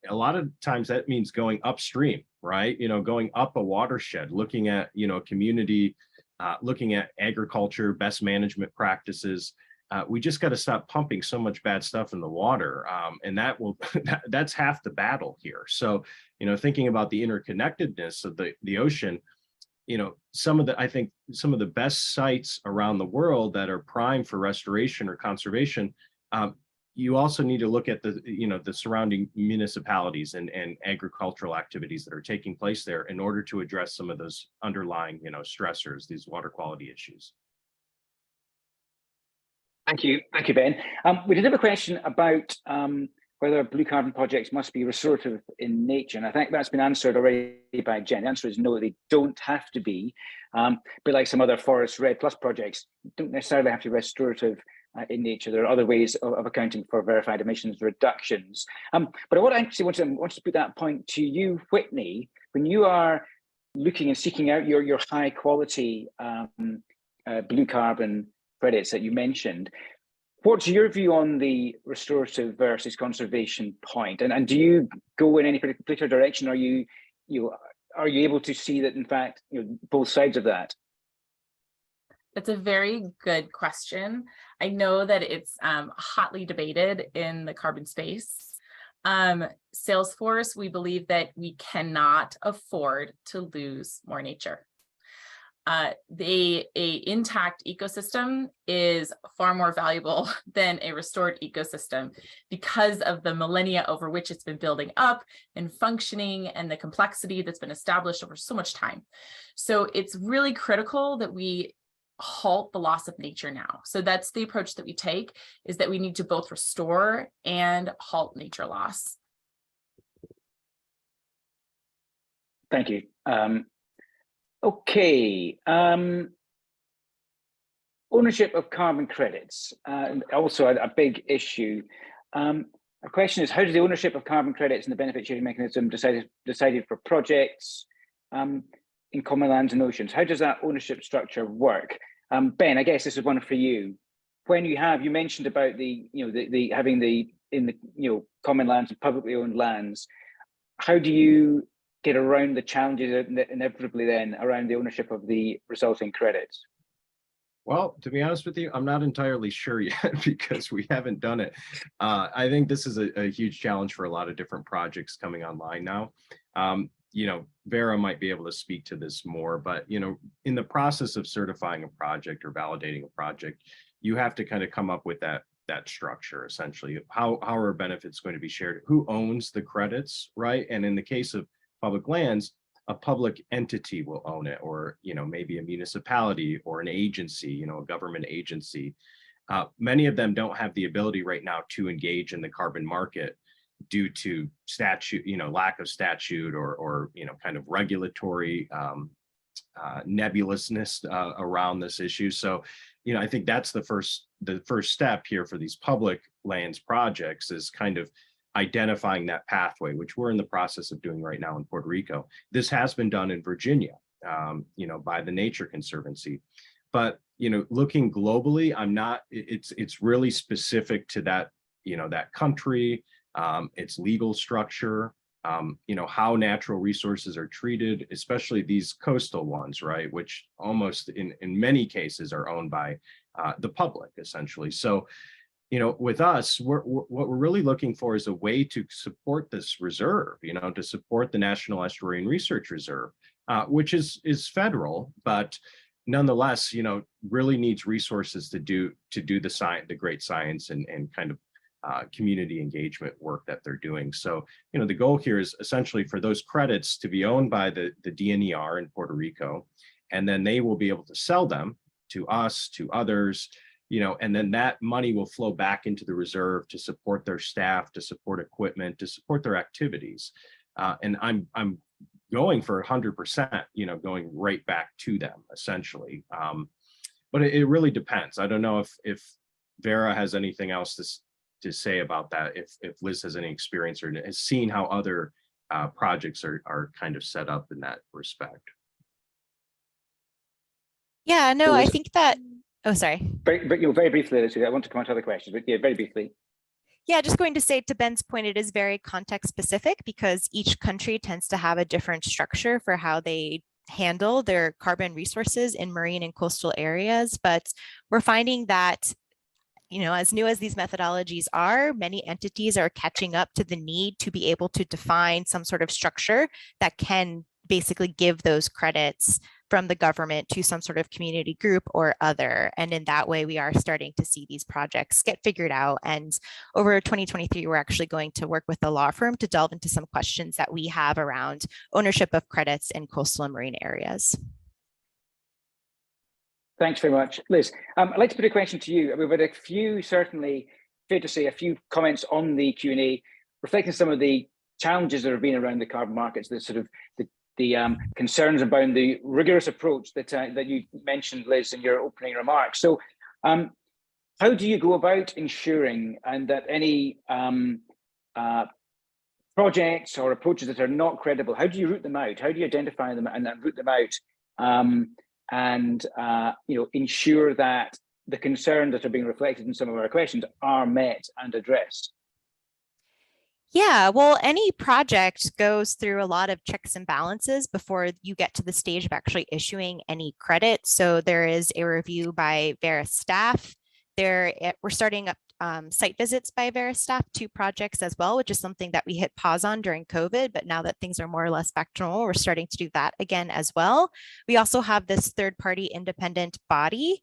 [SPEAKER 4] a lot of times that means going upstream, right? Going up a watershed, looking at, community, looking at agriculture, best management practices. We just got to stop pumping so much bad stuff in the water. And that's half the battle here. So, thinking about the interconnectedness of the ocean, some of the best sites around the world that are prime for restoration or conservation, you also need to look at the surrounding municipalities and agricultural activities that are taking place there in order to address some of those underlying, stressors, these water quality issues.
[SPEAKER 1] Thank you, Ben. We did have a question about whether blue carbon projects must be restorative in nature, and I think that's been answered already by Jen. The answer is no, they don't have to be. But like some other Forest Red Plus projects, don't necessarily have to be restorative in nature. There are other ways of accounting for verified emissions reductions. But I actually want to put that point to you, Whitney. When you are looking and seeking out your high quality blue carbon credits that you mentioned, what's your view on the restorative versus conservation point? And do you go in any particular direction? Are you able to see that in fact both sides of that?
[SPEAKER 5] That's a very good question. I know that it's hotly debated in the carbon space. Salesforce, we believe that we cannot afford to lose more nature. a intact ecosystem is far more valuable than a restored ecosystem because of the millennia over which it's been building up and functioning and the complexity that's been established over so much time. So it's really critical that we halt the loss of nature now. So that's the approach that we take, is that we need to both restore and halt nature loss.
[SPEAKER 1] Thank you. Okay. Ownership of carbon credits, also a big issue. Our question is, how does the ownership of carbon credits and the benefit sharing mechanism decided for projects in common lands and oceans? How does that ownership structure work? Ben, I guess this is one for you. When you mentioned about having the common lands and publicly owned lands, how do you get around the challenges inevitably then around the ownership of the resulting credits?
[SPEAKER 4] Well, to be honest with you, I'm not entirely sure yet because we haven't done it. I think this is a huge challenge for a lot of different projects coming online now. Vera might be able to speak to this more, but in the process of certifying a project or validating a project, you have to kind of come up with that structure, essentially. How are benefits going to be shared? Who owns the credits, right? And in the case of public lands, a public entity will own it, or maybe a municipality or an agency, a government agency. Many of them don't have the ability right now to engage in the carbon market due to statute, lack of statute or kind of regulatory nebulousness around this issue. So, I think that's the first step here for these public lands projects, is kind of identifying that pathway, which we're in the process of doing right now in Puerto Rico. This has been done in Virginia, by the Nature Conservancy. But, looking globally, it's really specific to that, that country, its legal structure, how natural resources are treated, especially these coastal ones, right? Which almost in many cases are owned by the public, essentially. So, with us, what we're really looking for is a way to support this reserve, to support the National Estuarine Research Reserve, which is federal, but nonetheless, really needs resources to do the great science and kind of community engagement work that they're doing. So, the goal here is essentially for those credits to be owned by the DNER in Puerto Rico, and then they will be able to sell them to us, to others, and then that money will flow back into the reserve to support their staff, to support equipment, to support their activities. And I'm going for 100%, going right back to them, essentially. But it really depends. I don't know if Vera has anything else to say about that, if Liz has any experience or has seen how other projects are kind of set up in that respect.
[SPEAKER 2] Yeah, no, I think that, oh, sorry.
[SPEAKER 1] Very briefly, Liz, I want to come on to other questions, but yeah, very briefly.
[SPEAKER 2] Yeah, just going to say, to Ben's point, it is very context specific because each country tends to have a different structure for how they handle their carbon resources in marine and coastal areas. But we're finding that, as new as these methodologies are, many entities are catching up to the need to be able to define some sort of structure that can basically give those credits from the government to some sort of community group or other. And in that way, we are starting to see these projects get figured out. And over 2023, we're actually going to work with the law firm to delve into some questions that we have around ownership of credits in coastal and marine areas.
[SPEAKER 1] Thanks very much, Liz. I'd like to put a question to you. We've had a few, certainly fair to say, a few comments on the Q&A reflecting some of the challenges that have been around the carbon markets, the sort of the concerns about the rigorous approach that you mentioned, Liz, in your opening remarks. So how do you go about ensuring that any projects or approaches that are not credible, how do you root them out? How do you identify them and root them out and ensure that the concerns that are being reflected in some of our questions are met and addressed?
[SPEAKER 2] Yeah, well, any project goes through a lot of checks and balances before you get to the stage of actually issuing any credit. So there is a review by Vera staff. We're starting up site visits by Vera staff to projects as well, which is something that we hit pause on during COVID, but now that things are more or less back to normal, we're starting to do that again as well. We also have this third-party independent body,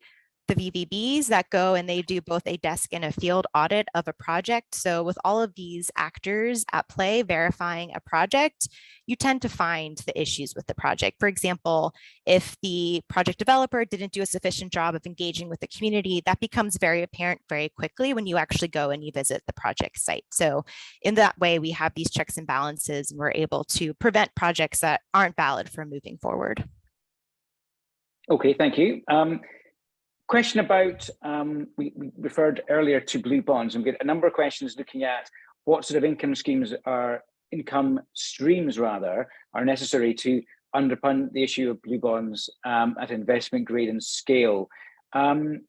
[SPEAKER 2] the VVBs, that go and they do both a desk and a field audit of a project. So with all of these actors at play verifying a project, you tend to find the issues with the project. For example, if the project developer didn't do a sufficient job of engaging with the community, that becomes very apparent very quickly when you actually go and you visit the project site. So in that way, we have these checks and balances, and we're able to prevent projects that aren't valid from moving forward.
[SPEAKER 1] Okay, thank you. Question about, we referred earlier to blue bonds, and we get a number of questions looking at what sort of income streams are necessary to underpin the issue of blue bonds at investment grade and scale. Ben,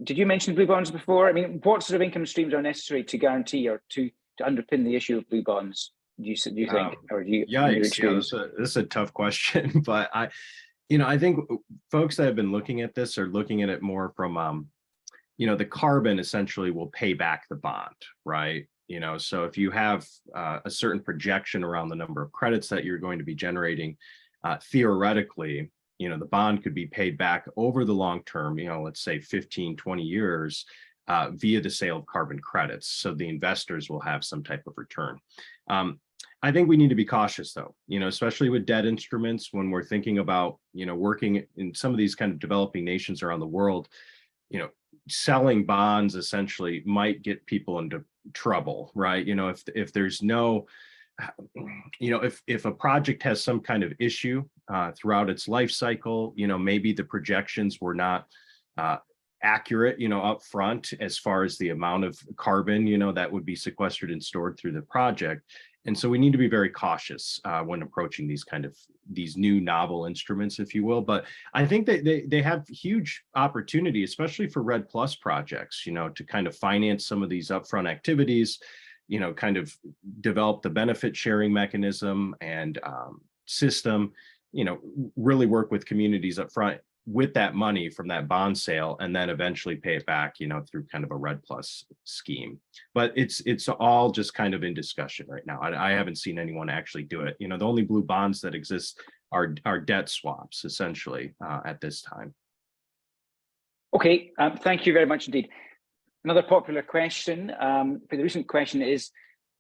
[SPEAKER 1] did you mention blue bonds before? I mean, what sort of income streams are necessary to guarantee or to underpin the issue of blue bonds? Do you think, or do you?
[SPEAKER 4] Yikes, yeah, this is a tough question, but I think folks that have been looking at this are looking at it more from, the carbon essentially will pay back the bond, right? So if you have a certain projection around the number of credits that you're going to be generating, theoretically, the bond could be paid back over the long term, let's say 15, 20 years via the sale of carbon credits. So the investors will have some type of return. I think we need to be cautious though, especially with debt instruments when we're thinking about, working in some of these kind of developing nations around the world, selling bonds essentially might get people into trouble, right? If there's no, if a project has some kind of issue throughout its life cycle, maybe the projections were not accurate, up front as far as the amount of carbon, that would be sequestered and stored through the project. And so we need to be very cautious when approaching these new novel instruments, if you will. But I think that they have huge opportunity, especially for REDD+ projects, to kind of finance some of these upfront activities, kind of develop the benefit sharing mechanism and system, really work with communities up front with that money from that bond sale, and then eventually pay it back, through kind of a REDD+ scheme. But it's all just kind of in discussion right now. I haven't seen anyone actually do it. The only blue bonds that exist are debt swaps, essentially, at this time.
[SPEAKER 1] Okay, thank you very much indeed. Another popular question for the recent question is,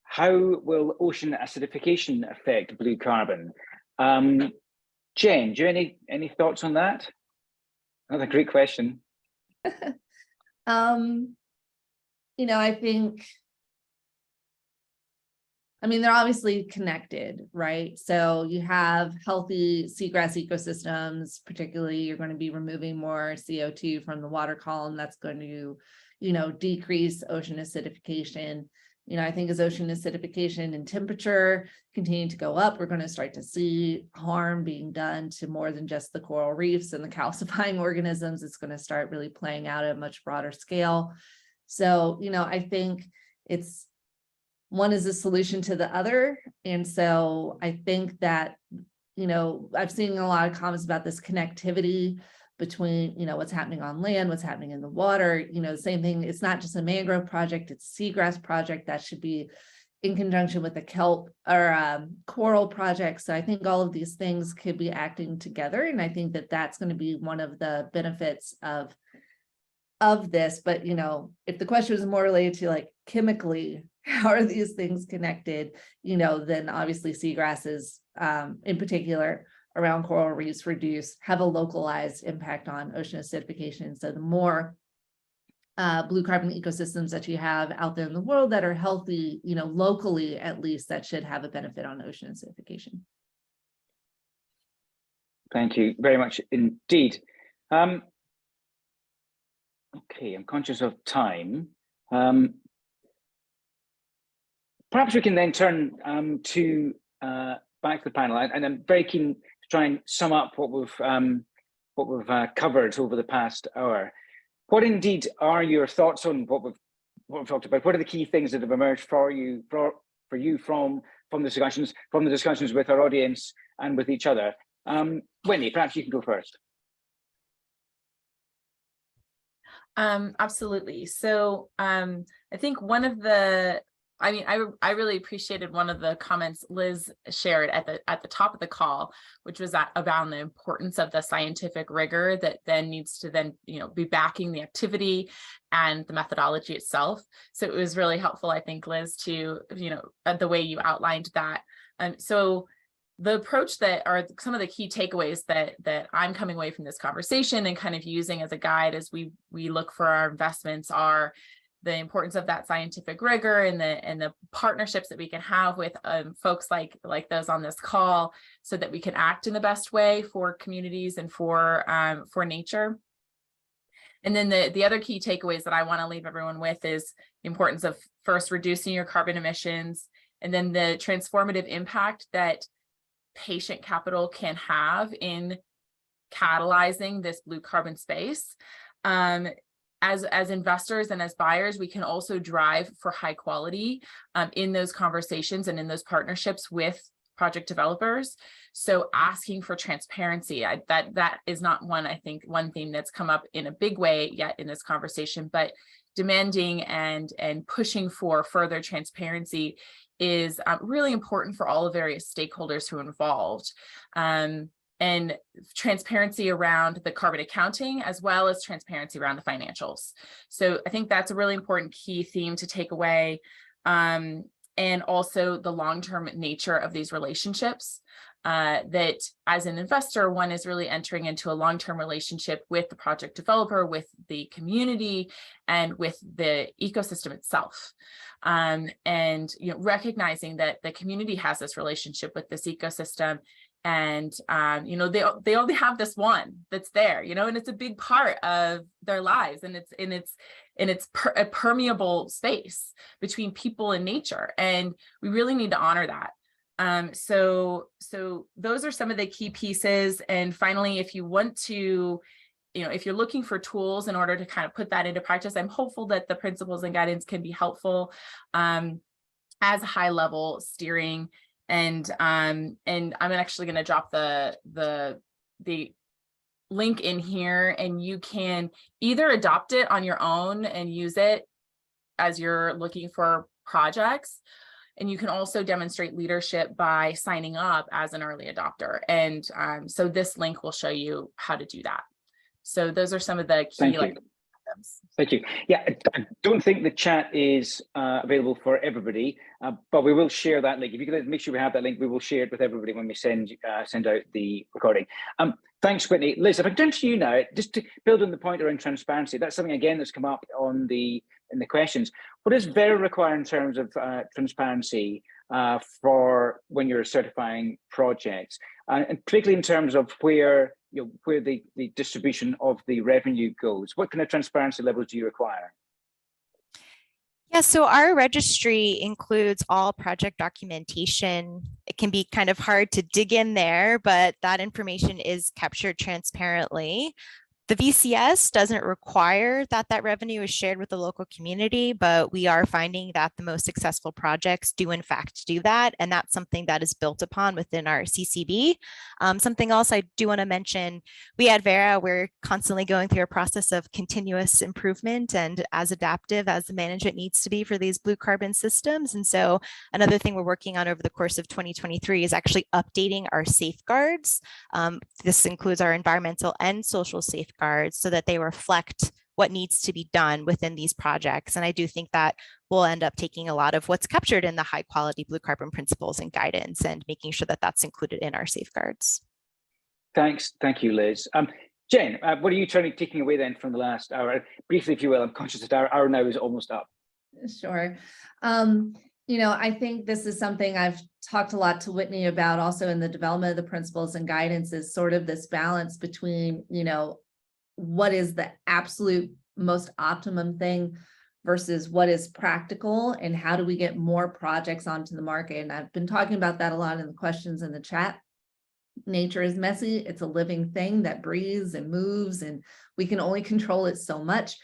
[SPEAKER 1] how will ocean acidification affect blue carbon? Jen, do you have any thoughts on that? Another great question.
[SPEAKER 3] I mean, they're obviously connected, right? So you have healthy seagrass ecosystems, particularly you're going to be removing more CO2 from the water column. That's going to, decrease ocean acidification. I think as ocean acidification and temperature continue to go up, we're going to start to see harm being done to more than just the coral reefs and the calcifying organisms. It's going to start really playing out at a much broader scale. So, I think one is a solution to the other. And so I think that, I've seen a lot of comments about this connectivity between, what's happening on land, what's happening in the water, the same thing. It's not just a mangrove project, it's a seagrass project that should be in conjunction with the kelp or coral project. So I think all of these things could be acting together. And I think that that's going to be one of the benefits of this. But, if the question was more related to like chemically, how are these things connected, then obviously seagrasses in particular around coral reefs have a localized impact on ocean acidification. So the more blue carbon ecosystems that you have out there in the world that are healthy, locally at least, that should have a benefit on ocean acidification.
[SPEAKER 1] Thank you very much indeed. Okay, I'm conscious of time. Perhaps we can then turn to back to the panel, and I'm very keen to try and sum up what we've covered over the past hour. What indeed are your thoughts on what we've talked about? What are the key things that have emerged for you from the discussions with our audience and with each other? Whitney, perhaps you can go first.
[SPEAKER 5] Absolutely. So I think one of the, I really appreciated one of the comments Liz shared at the top of the call, which was about the importance of the scientific rigor that then needs to then, be backing the activity and the methodology itself. So it was really helpful, I think, Liz, to, the way you outlined that. So the approach that are some of the key takeaways that I'm coming away from this conversation and kind of using as a guide as we look for our investments are the importance of that scientific rigor and the partnerships that we can have with folks like those on this call, so that we can act in the best way for communities and for nature. And then the other key takeaways that I want to leave everyone with is the importance of first reducing your carbon emissions, and then the transformative impact that patient capital can have in catalyzing this blue carbon space. As investors and as buyers, we can also drive for high quality in those conversations and in those partnerships with project developers. So asking for transparency, that is not one theme that's come up in a big way yet in this conversation, but demanding and pushing for further transparency is really important for all the various stakeholders who are involved. And transparency around the carbon accounting, as well as transparency around the financials. So I think that's a really important key theme to take away. And also the long-term nature of these relationships, that as an investor, one is really entering into a long-term relationship with the project developer, with the community, and with the ecosystem itself. And recognizing that the community has this relationship with this ecosystem, and they only have this one that's there, and it's a big part of their lives, and it's a permeable space between people and nature, and we really need to honor that. So those are some of the key pieces. And finally, if you want to, if you're looking for tools in order to kind of put that into practice, I'm hopeful that the principles and guidance can be helpful as a high level steering. And I'm actually going to drop the link in here, and you can either adopt it on your own and use it as you're looking for projects. And you can also demonstrate leadership by signing up as an early adopter. And so this link will show you how to do that. So those are some of the key items.
[SPEAKER 1] Thank you. Yeah, I don't think the chat is available for everybody, but we will share that link. If you could make sure we have that link, we will share it with everybody when we send out the recording. Thanks, Whitney. Liz, if I turn to you now, just to build on the point around transparency, that's something again that's come up in the questions. What does Vera require in terms of transparency for when you're certifying projects, and particularly in terms of where the distribution of the revenue goes? What kind of transparency levels do you require?
[SPEAKER 2] Yeah, so our registry includes all project documentation. It can be kind of hard to dig in there, but that information is captured transparently. The VCS doesn't require that revenue is shared with the local community, but we are finding that the most successful projects do in fact do that. And that's something that is built upon within our CCB. Something else I do want to mention, we at Vera, we're constantly going through a process of continuous improvement and as adaptive as the management needs to be for these blue carbon systems. And so another thing we're working on over the course of 2023 is actually updating our safeguards. This includes our environmental and social safeguards, so that they reflect what needs to be done within these projects. And I do think that we'll end up taking a lot of what's captured in the high quality blue carbon principles and guidance and making sure that that's included in our safeguards.
[SPEAKER 1] Thanks. Thank you, Liz. Jen, what are you taking away then from the last hour? Briefly, if you will. I'm conscious that our hour now is almost up.
[SPEAKER 3] Sure. I think this is something I've talked a lot to Whitney about also in the development of the principles and guidance, is sort of this balance between, what is the absolute most optimum thing versus what is practical, and how do we get more projects onto the market. And I've been talking about that a lot in the questions in the chat. Nature is messy. It's a living thing that breathes and moves, and we can only control it so much.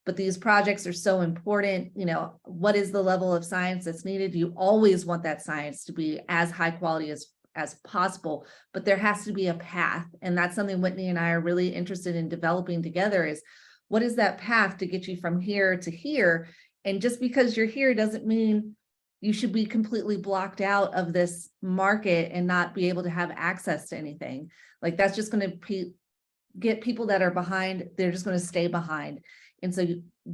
[SPEAKER 3] But these projects are so important. What is the level of science that's needed? You always want that science to be as high quality as possible, but there has to be a path. And that's something Whitney and I are really interested in developing together, is what is that path to get you from here to here? And just because you're here doesn't mean you should be completely blocked out of this market and not be able to have access to anything. Like that's just going to get people that are behind, they're just going to stay behind. And so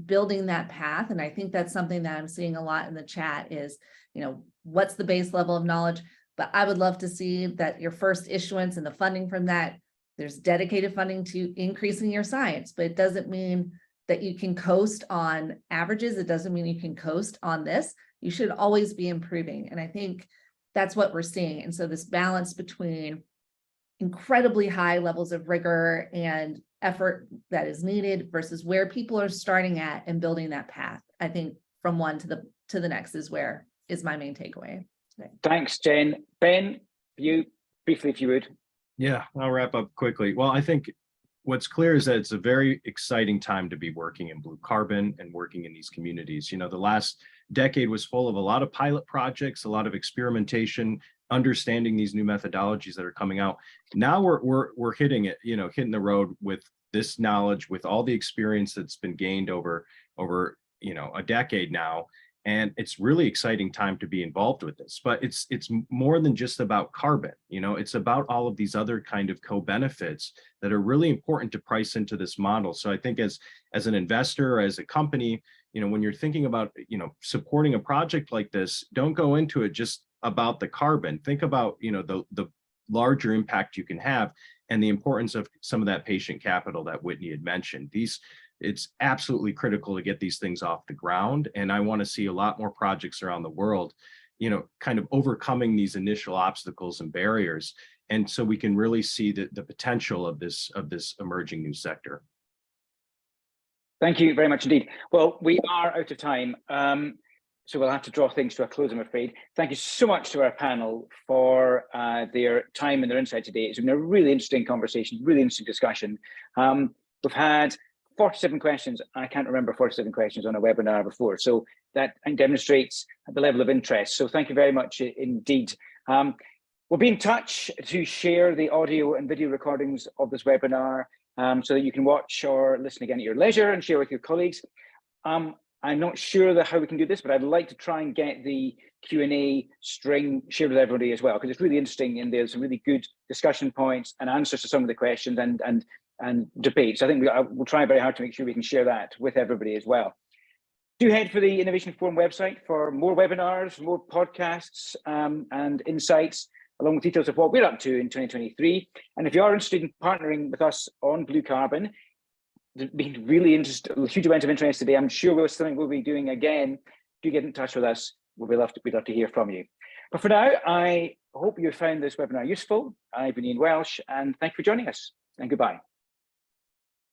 [SPEAKER 3] building that path, and I think that's something that I'm seeing a lot in the chat is, you know, what's the base level of knowledge? But I would love to see that your first issuance and the funding from that, there's dedicated funding to increasing your science, but it doesn't mean that you can coast on averages. It doesn't mean you can coast on this. You should always be improving. And I think that's what we're seeing. And so this balance between incredibly high levels of rigor and effort that is needed versus where people are starting at and building that path, I think from one to the next is my main takeaway today.
[SPEAKER 1] Thanks, Jen. Ben, you briefly, if you would.
[SPEAKER 4] Yeah, I'll wrap up quickly. Well, I think what's clear is that it's a very exciting time to be working in blue carbon and working in these communities. You know, the last decade was full of a lot of pilot projects, a lot of experimentation, understanding these new methodologies that are coming out. Now we're hitting it, you know, hitting the road with this knowledge, with all the experience that's been gained over you know, a decade now. And it's really exciting time to be involved with this, but it's more than just about carbon. You know, it's about all of these other kind of co-benefits that are really important to price into this model. So I think as an investor, or as a company, you know, when you're thinking about, you know, supporting a project like this, don't go into it just about the carbon. Think about, you know, the larger impact you can have and the importance of some of that patient capital that Whitney had mentioned. It's absolutely critical to get these things off the ground. And I want to see a lot more projects around the world, you know, kind of overcoming these initial obstacles and barriers. And so we can really see the potential of this emerging new sector.
[SPEAKER 1] Thank you very much indeed. Well, we are out of time. So we'll have to draw things to a close, I'm afraid. Thank you so much to our panel for their time and their insight today. It's been a really interesting conversation, really interesting discussion. We've had 47 questions. I can't remember 47 questions on a webinar before. So that demonstrates the level of interest. So thank you very much indeed. We'll be in touch to share the audio and video recordings of this webinar so that you can watch or listen again at your leisure and share with your colleagues. I'm not sure how we can do this, but I'd like to try and get the Q&A string shared with everybody as well, because it's really interesting and there's some really good discussion points and answers to some of the questions and debates. I think we'll try very hard to make sure we can share that with everybody as well. Do head for the Innovation Forum website for more webinars, more podcasts and insights, along with details of what we're up to in 2023. And if you are interested in partnering with us on blue carbon, there's been really interesting, a huge amount of interest today. I'm sure we'll something we'll be doing again. Do get in touch with us. We'd love to hear from you. But for now, I hope you found this webinar useful. I've been Ian Welsh, and thank you for joining us, and goodbye.